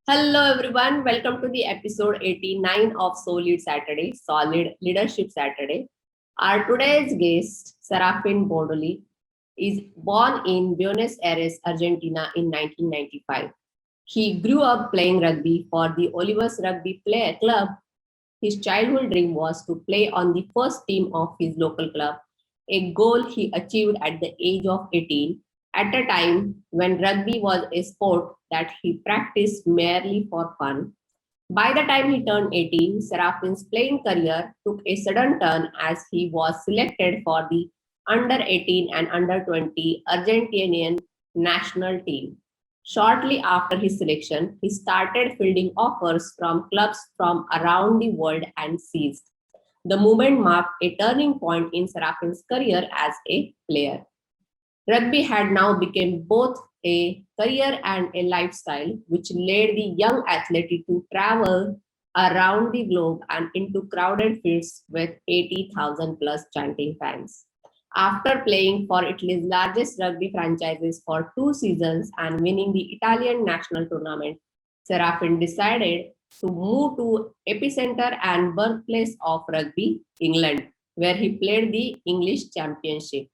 Hello everyone, welcome to the episode 89 of Solid Saturday, Solid Leadership Saturday. Our today's guest, Serafin Bordoli, is born in Buenos Aires, Argentina in 1995. He grew up playing rugby for the Olivos Rugby Club. His childhood dream was to play on the first team of his local club, a goal he achieved at the age of 18, at a time when rugby was a sport that he practiced merely for fun. By the time he turned 18, Serafin's playing career took a sudden turn as he was selected for the under 18 and under 20 Argentinian national team. Shortly after his selection, he started fielding offers from clubs from around the world and seized. The movement marked a turning point in Serafin's career as a player. Rugby had now become both a career and a lifestyle, which led the young athlete to travel around the globe and into crowded fields with 80,000 plus chanting fans. After playing for Italy's largest rugby franchises for 2 seasons and winning the Italian national tournament, Serafin decided to move to epicenter and birthplace of rugby, England, where he played the English Championship.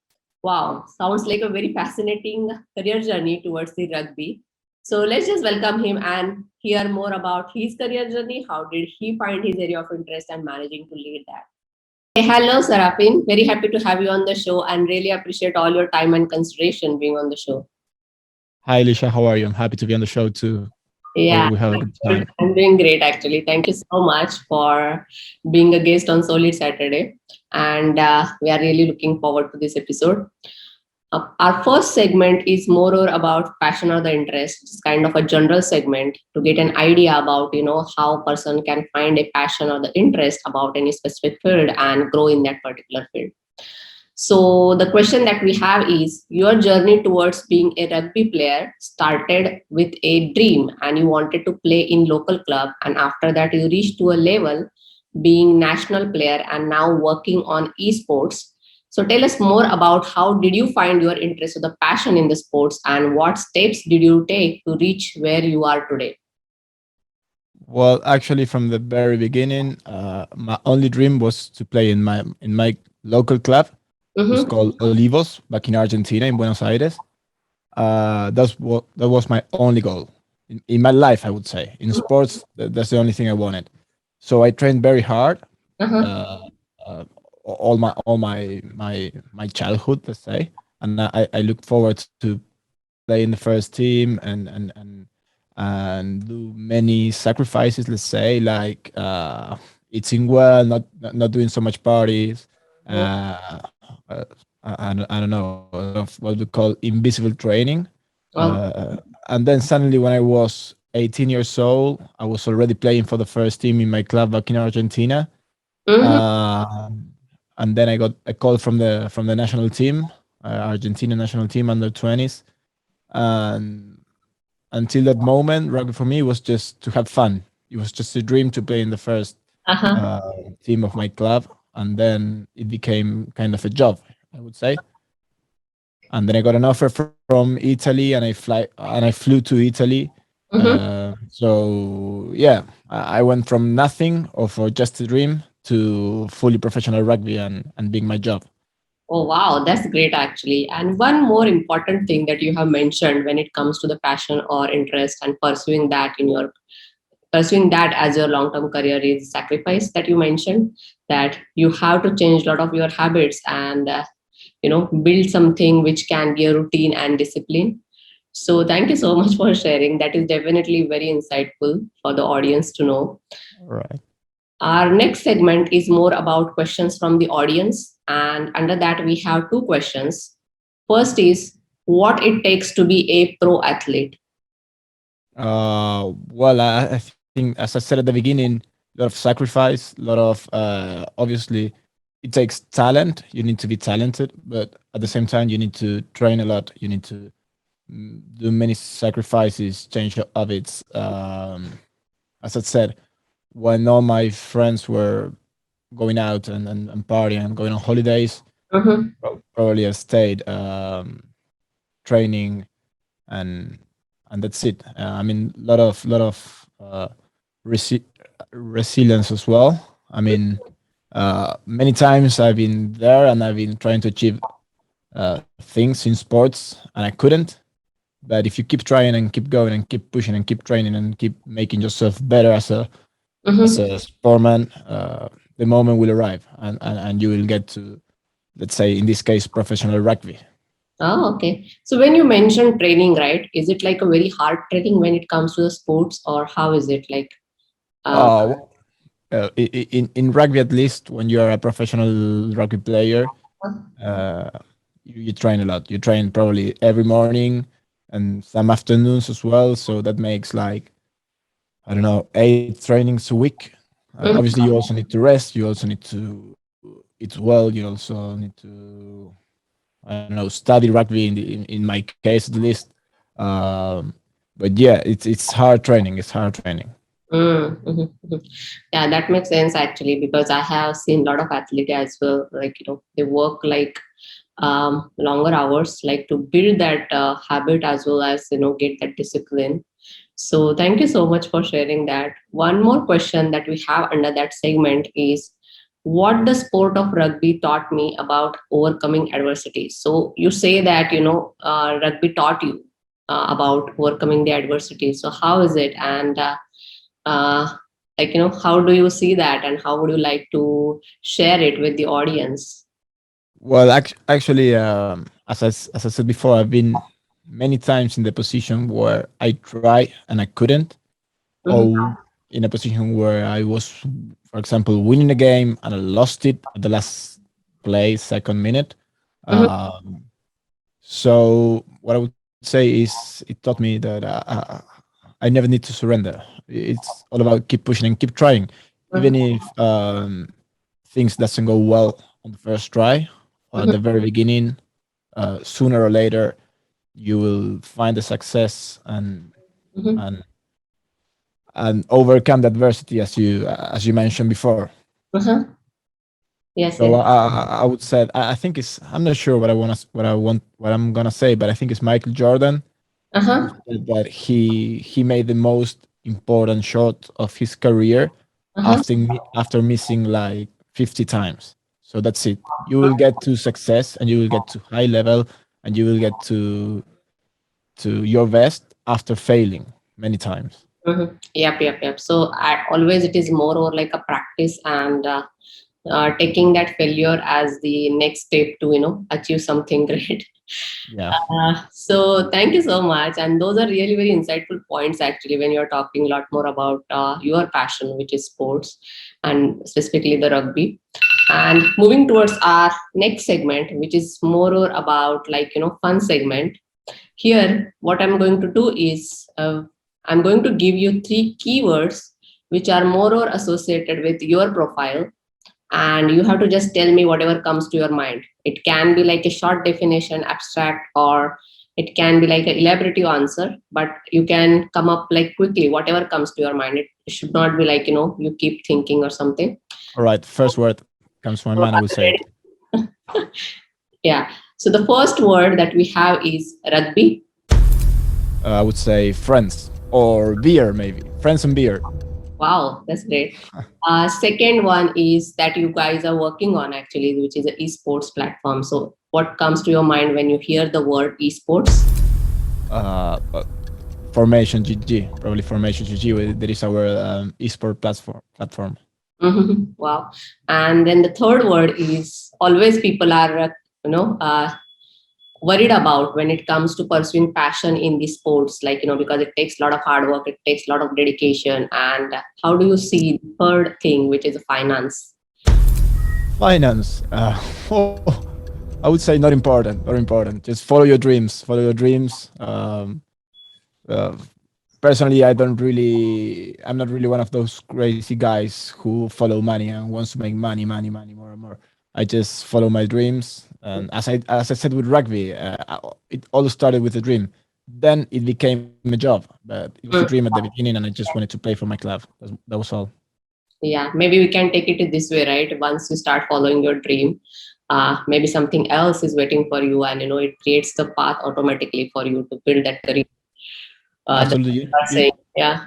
Wow, sounds like a very fascinating career journey towards the rugby. So let's just welcome him and hear more about his career journey. How did he find his area of interest and managing to lead that? Hey, hello, Sarafin. Very happy to have you on the show and really appreciate all your time and consideration being on the show. Hi, Alicia. How are you? I'm happy to be on the show too. Hope Yeah, we have a good time. I'm doing great actually. Thank you so much for being a guest on Solid Saturday. And we are really looking forward to this episode. Our first segment is more or about passion or the interest. It's kind of a general segment to get an idea about, how a person can find a passion or the interest about any specific field and grow in that particular field. So the question that we have is your journey towards being a rugby player started with a dream and you wanted to play in local club, and after that you reached to a level being national player and now working on esports. So tell us more about how did you find your interest or the passion in the sports and what steps did you take to reach where you are today? Well, actually, from the very beginning, my only dream was to play in my local club. It was Mm-hmm. called Olivos back in Argentina, in Buenos Aires. That was my only goal in my life, I would say. In sports, that's the only thing I wanted. So I trained very hard, Uh-huh. uh, uh, all my childhood, let's say, and I looked forward to play in the first team and do many sacrifices, let's say, like eating well, not doing so much parties. uh, uh, I don't know, a lot of what we call invisible training. Oh. And then suddenly, when I was 18 years old, I was already playing for the first team in my club back in Argentina. Mm-hmm. Um, and then I got a call from the national team, Argentina national team under 20s. And until that moment, rugby for me was just to have fun. It was just a dream to play in the first Uh-huh. uh, team of my club, and then it became kind of a job, I would say. And then I got an offer from Italy, and I flew to Italy. Mm-hmm. So yeah, I went from nothing or for just a dream to fully professional rugby and being my job. Oh, wow, that's great actually. And one more important thing that you have mentioned when it comes to the passion or interest and pursuing that as your long-term career is sacrifice that you mentioned, that you have to change a lot of your habits and build something which can be a routine and discipline. So thank you so much for sharing. That is definitely very insightful for the audience to know. Right. Our next segment is more about questions from the audience. And under that, we have two questions. First is what it takes to be a pro athlete. Well, I think, as I said at the beginning, a lot of sacrifice, a lot of obviously, it takes talent. You need to be talented, but at the same time, you need to train a lot. You need to do many sacrifices, change your habits. As I said, when all my friends were going out and partying and going on holidays, Mhm. probably I stayed training and and that's it. I mean, lot of resi- resilience as well. I mean, many times I've been there and I've been trying to achieve things in sports and I couldn't. But if you keep trying and keep going and keep pushing and keep training and keep making yourself better as Mm-hmm. a sportman, the moment will arrive and you will get to, let's say, in this case, professional rugby. Oh, okay. So when you mentioned training, right, is it like a very hard training when it comes to the sports, or how is it like? Uh, Uh, in rugby, at least, when you are a professional rugby player, uh, you train a lot. You train probably every morning and some afternoons as well. So that makes like, I don't know, 8 trainings a week. Obviously, you also need to rest. You also need to eat well. You also need to, I don't know, study rugby in my case at least. Um, but yeah, it's hard training. It's hard training. Mhm. Yeah, that makes sense actually, because I have seen a lot of athletes as well. Like, they work like longer hours, like to build that habit as well as get that discipline. So thank you so much for sharing that. One more question that we have under that segment is, what the sport of rugby taught me about overcoming adversity. So you say that rugby taught you about overcoming the adversity. So how is it, and uh, like how do you see that, and how would you like to share it with the audience? Well, actually, as I said before, I've been many times in the position where I try and I couldn't, Mhm. or in a position where I was, for example, winning a game and I lost it at the last play, second minute. Mhm. Um, so what I would say is it taught me that I never need to surrender. It's all about keep pushing and keep trying, even Mhm. if things doesn't go well on the first try or at Mhm. the very beginning. Sooner or later, you will find the success Mhm. and and overcome the adversity as you mentioned before. Uh-huh. Yes, So yes. I would say I think it's I'm not sure what I'm gonna say, but I think it's Michael Jordan who Uh-huh. said that he made the most important shot of his career Uh-huh. after missing like 50 times. So that's it. You will get to success and you will get to high level and you will get to your best after failing many times. Mhm. Yep. So always it is more or like a practice, and taking that failure as the next step to achieve something great. Yeah. So thank you so much, and those are really very insightful points actually when you're talking a lot more about your passion, which is sports, and specifically the rugby. And moving towards our next segment, which is more or about like fun segment. Here, what I'm going to do is I'm going to give you three keywords which are more or associated with your profile, and you have to just tell me whatever comes to your mind. It can be like a short definition, abstract, or it can be like an elaborative answer, but you can come up like quickly, whatever comes to your mind. It should not be like, you keep thinking or something. All right. First word comes to my So, mind. I will say it. yeah. So the first word that we have is rugby. I would say friends or beer, maybe friends and beer. Wow, that's great. Second one is that you guys are working on actually, which is an esports platform. So, what comes to your mind when you hear the word esports? Uh, Formation GG, probably Formation GG. That is our esport platform. Mhm. Wow. And then the third word is always people are, you know, uh, worried about when it comes to pursuing passion in the sports, like, because it takes a lot of hard work, it takes a lot of dedication. And how do you see the third thing, which is finance? Finance. Oh, I would say not important. Not important. Just follow your dreams. Follow your dreams. Uh, Personally, I'm not really one of those crazy guys who follow money and wants to make money more and more. I just follow my dreams, and as I said with rugby, it all started with a dream. Then it became a job, but it was a dream at the beginning, and I just wanted to play for my club. That was all. Yeah, maybe we can take it this way, right? Once you start following your dream, maybe something else is waiting for you, and it creates the path automatically for you to build that career. That Absolutely. you are saying. Yeah.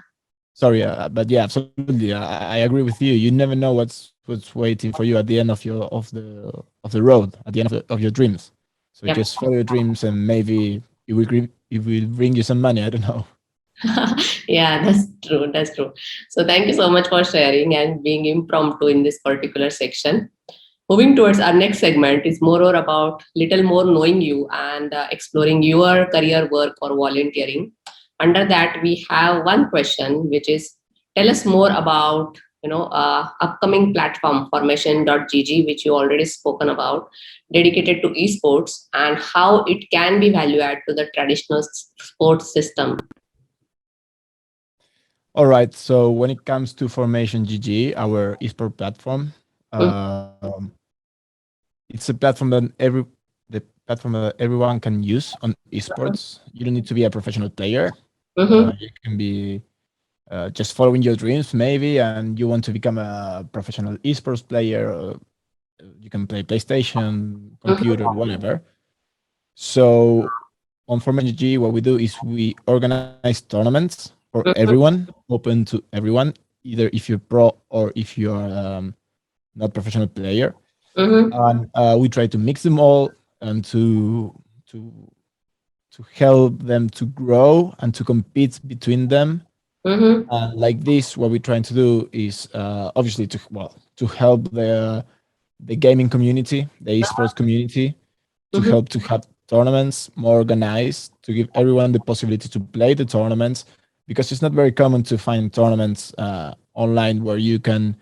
Sorry, but yeah, absolutely. I agree with you. You never know what's waiting for you at the end of the road, at the end of your dreams. So Yep. just follow your dreams, and maybe it will bring you some money. I don't know. Yeah, that's true. That's true. So thank you so much for sharing and being impromptu in this particular section. Moving towards our next segment is more or about little more knowing you and exploring your career work or volunteering. Under that, we have one question, which is tell us more about upcoming platform formation.gg, which you already spoken about, dedicated to esports and how it can be value add to the traditional sports system. All right. So when it comes to Formation GG, our esport platform, um, it's a platform that everyone can use on esports. You don't need to be a professional player. Mm-hmm, You can be just following your dreams, maybe, and you want to become a professional esports player. You can play PlayStation, computer, mm-hmm, whatever. So on Formation GG, what we do is we organize tournaments for mm-hmm, everyone, open to everyone, either if you're pro or if you're not professional player, mm-hmm, and we try to mix them all and to to help them to grow and to compete between them. mm-hmm, Like this, what we're trying to do is obviously to help the gaming community, the esports community, to mm-hmm, help to have tournaments more organized, to give everyone the possibility to play the tournaments, because it's not very common to find tournaments online where you can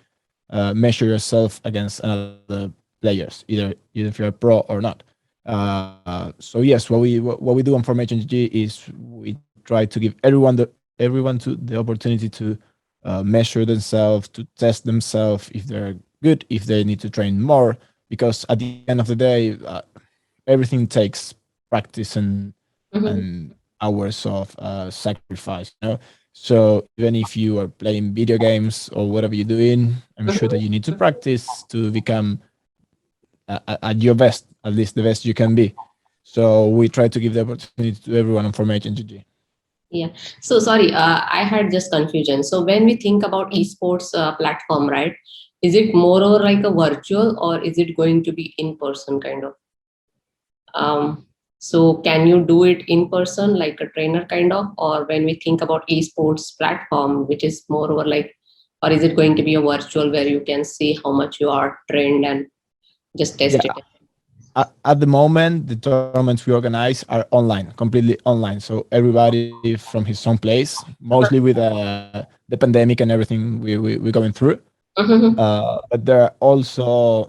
measure yourself against another players, either if you're a pro or not. So yes, what we do on Formation GG is we try to give everyone to the opportunity to measure themselves, to test themselves if they're good, if they need to train more, because at the end of the day, everything takes practice mm-hmm. and hours of sacrifice. So even if you are playing video games or whatever you're doing, I'm sure that you need to practice to become at your best, at least the best you can be. So we try to give the opportunity to everyone on Formation GG. Yeah. So sorry, I had just confusion. So when we think about esports platform, right, is it more or like a virtual or is it going to be in person kind of? So can you do it in person like a trainer kind of, or when we think about esports platform, which is more over like, or is it going to be a virtual where you can see how much you are trained and just test Yeah, it? at the moment, the tournaments we organize are online, completely online. So everybody from his own place, mostly with the pandemic and everything we're going through. Mm-hmm. But there are also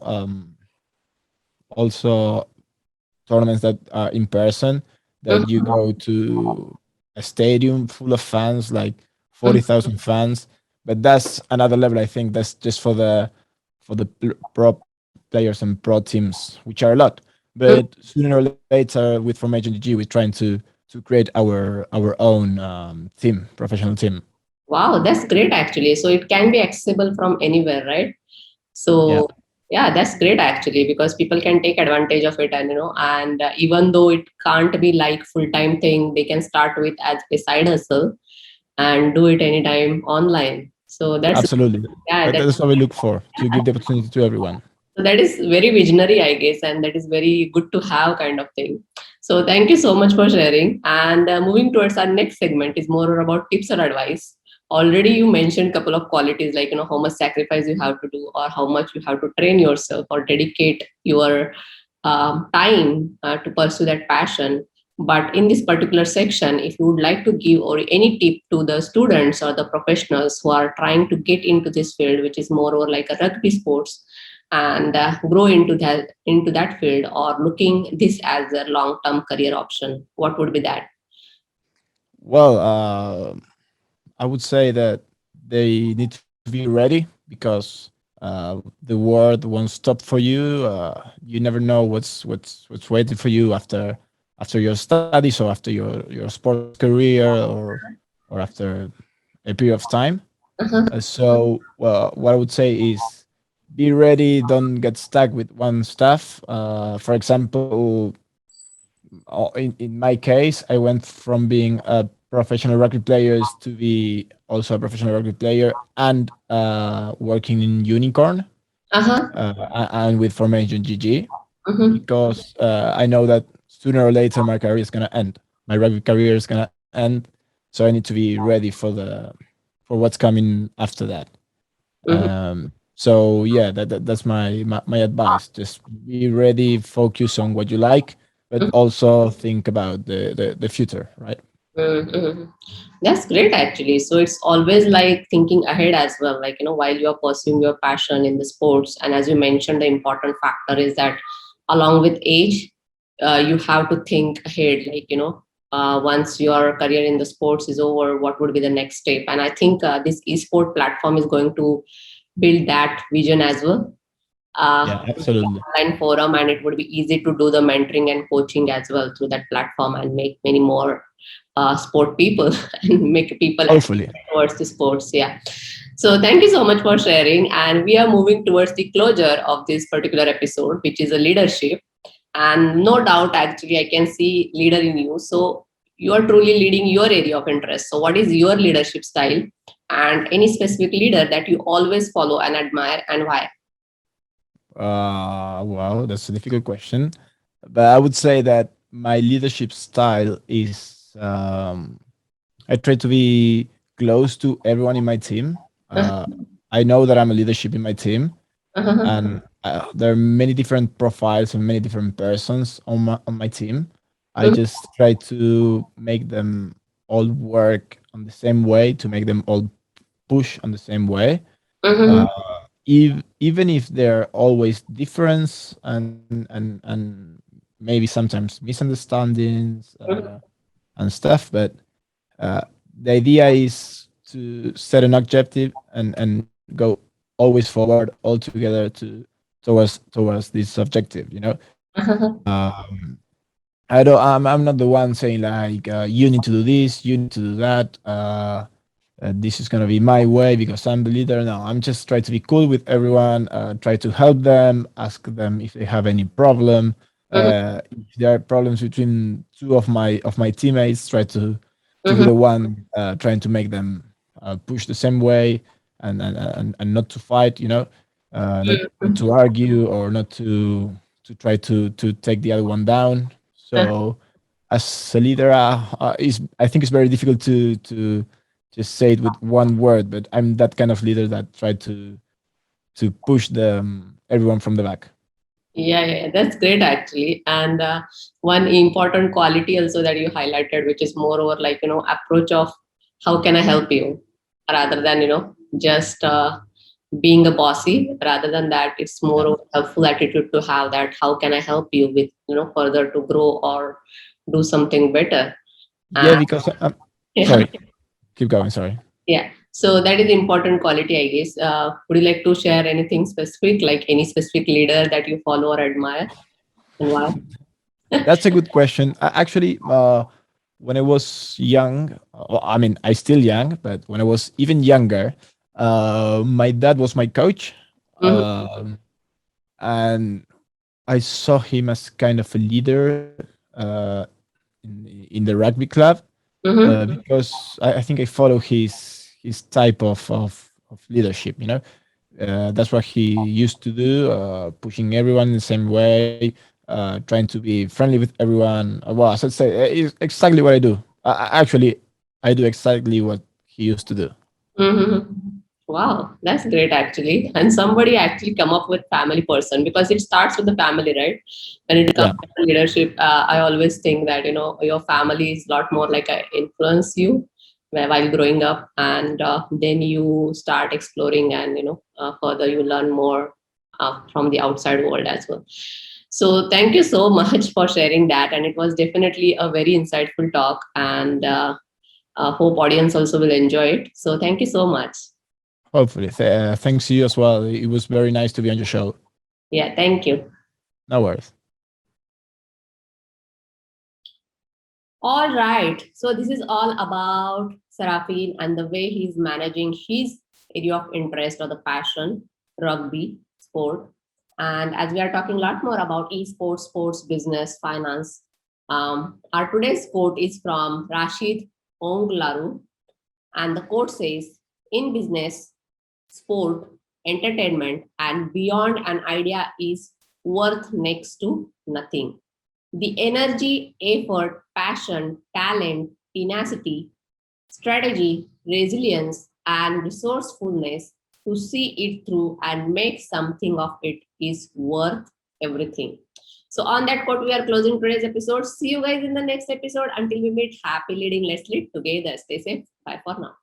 tournaments that are in person, that you Mm-hmm. go to a stadium full of fans, like Mm-hmm. 40,000 fans. But that's another level. I think that's just for the pro players and pro teams, which are a lot. But sooner or later, with Formation GG, we're trying to create our own team, professional team. Wow, that's great actually. So it can be accessible from anywhere, right? Yeah, So yeah, that's great actually because people can take advantage of it, and and even though it can't be like full time thing, they can start with as a side hustle and do it anytime online. So that's absolutely. yeah, That's what we look for, to give the opportunity to everyone. so that is very visionary, I guess, and that is very good to have kind of thing. So thank you so much for sharing. And moving towards our next segment is more about tips or advice. Already you mentioned a couple of qualities like how much sacrifice you have to do or how much you have to train yourself or dedicate your time to pursue that passion. But in this particular section, if you would like to give or any tip to the students or the professionals who are trying to get into this field, which is more or like a rugby sports, and grow into that field or looking this as a long term career option, what would be that? Well, I would say that they need to be ready, because the world won't stop for you. You never know what's waiting for you after your studies, or after your sports career, or after a period of time. Uh-huh. So, well, what I would say is be ready. Don't get stuck with one stuff. For example, in my case, I went from being a professional rugby players to be also a professional rugby player and working in Unicorn Uh-huh. and with Formation GG, Mm-hmm. because I know that sooner or later my career is gonna end. My rugby career is gonna end, so I need to be ready for what's coming after that. Mm-hmm. So yeah, that's my advice. Just be ready, focus on what you like, but also think about the future, right? Mm-hmm. That's great, actually. So it's always like thinking ahead as well, like, while you're pursuing your passion in the sports. And as you mentioned, the important factor is that along with age, you have to think ahead, like, once your career in the sports is over, what would be the next step? And I think this esport platform is going to build that vision as well. Yeah, It's an absolutely. online forum, and it would be easy to do the mentoring and coaching as well through that platform and make many more sport people and make people Hopefully. attracted towards the sports. Yeah. So thank you so much for sharing. And we are moving towards the closure of this particular episode, which is a leadership. And no doubt, actually, I can see leader in you. So you are truly leading your area of interest. So what is your leadership style, and any specific leader that you always follow and admire, and why? Wow, that's a difficult question. But I would say that my leadership style is I try to be close to everyone in my team. I know that I'm a leadership in my team, and there are many different profiles and many different persons on my team. I just try to make them all work on the same way, to make them all push on the same way. Uh, even if there are always difference and maybe sometimes misunderstandings and stuff, but uh, the idea is to set an objective and go always forward all together to towards this objective. Um, I'm not the one saying like you need to do this, you need to do that. This is gonna be my way because I'm the leader. No, I'm just trying to be cool with everyone. Try to help them, ask them if they have any problem. If there are problems between two of my teammates, try to be the one trying to make them push the same way and not to fight. Not to argue or not to try to take the other one down. So as a leader, is I think it's very difficult to just say it with one word, but I'm that kind of leader that try to push the everyone from the back. Yeah, yeah, yeah, that's great, actually. And one important quality also that you highlighted, which is moreover like, approach of how can I help you, rather than, just being a bossy. Rather than that, it's more Yeah, of a helpful attitude to have, that how can I help you with, further to grow or do something better. yeah, And because yeah, sorry, keep going. Sorry. yeah. So that is important quality, I guess. Would you like to share anything specific, like any specific leader that you follow or admire, and why? That's a good question. Actually, when I was young, I mean, I still young, but when I was even younger, my dad was my coach, Mhm. and I saw him as kind of a leader in the rugby club, Mhm. because I think I follow his type of leadership. That's what he used to do, pushing everyone in the same way, trying to be friendly with everyone. Well, as I say, it's exactly what I do. Actually, I do exactly what he used to do. Mhm. Wow, that's great, actually. And somebody actually come up with family person, because it starts with the family, right? When it comes Yeah, to leadership, I always think that, your family is a lot more like a influence you while growing up, and then you start exploring, and further you learn more from the outside world as well. So thank you so much for sharing that, and it was definitely a very insightful talk, and hope audience also will enjoy it. So thank you so much. hopefully. Thanks to you as well. It was very nice to be on your show. Yeah, thank you. No worries. All right. So this is all about Serafin and the way he's managing his area of interest or the passion, rugby, sport. And as we are talking a lot more about esports, sports, business, finance, our today's quote is from Rashid Ong Laru. And the quote says, in business, sport, entertainment, and beyond, an idea is worth next to nothing. The energy, effort, passion, talent, tenacity, strategy, resilience, and resourcefulness to see it through and make something of it is worth everything. So, on that quote, we are closing today's episode. See you guys in the next episode. Until we meet, happy leading. Let's lead together. Stay safe. Bye for now.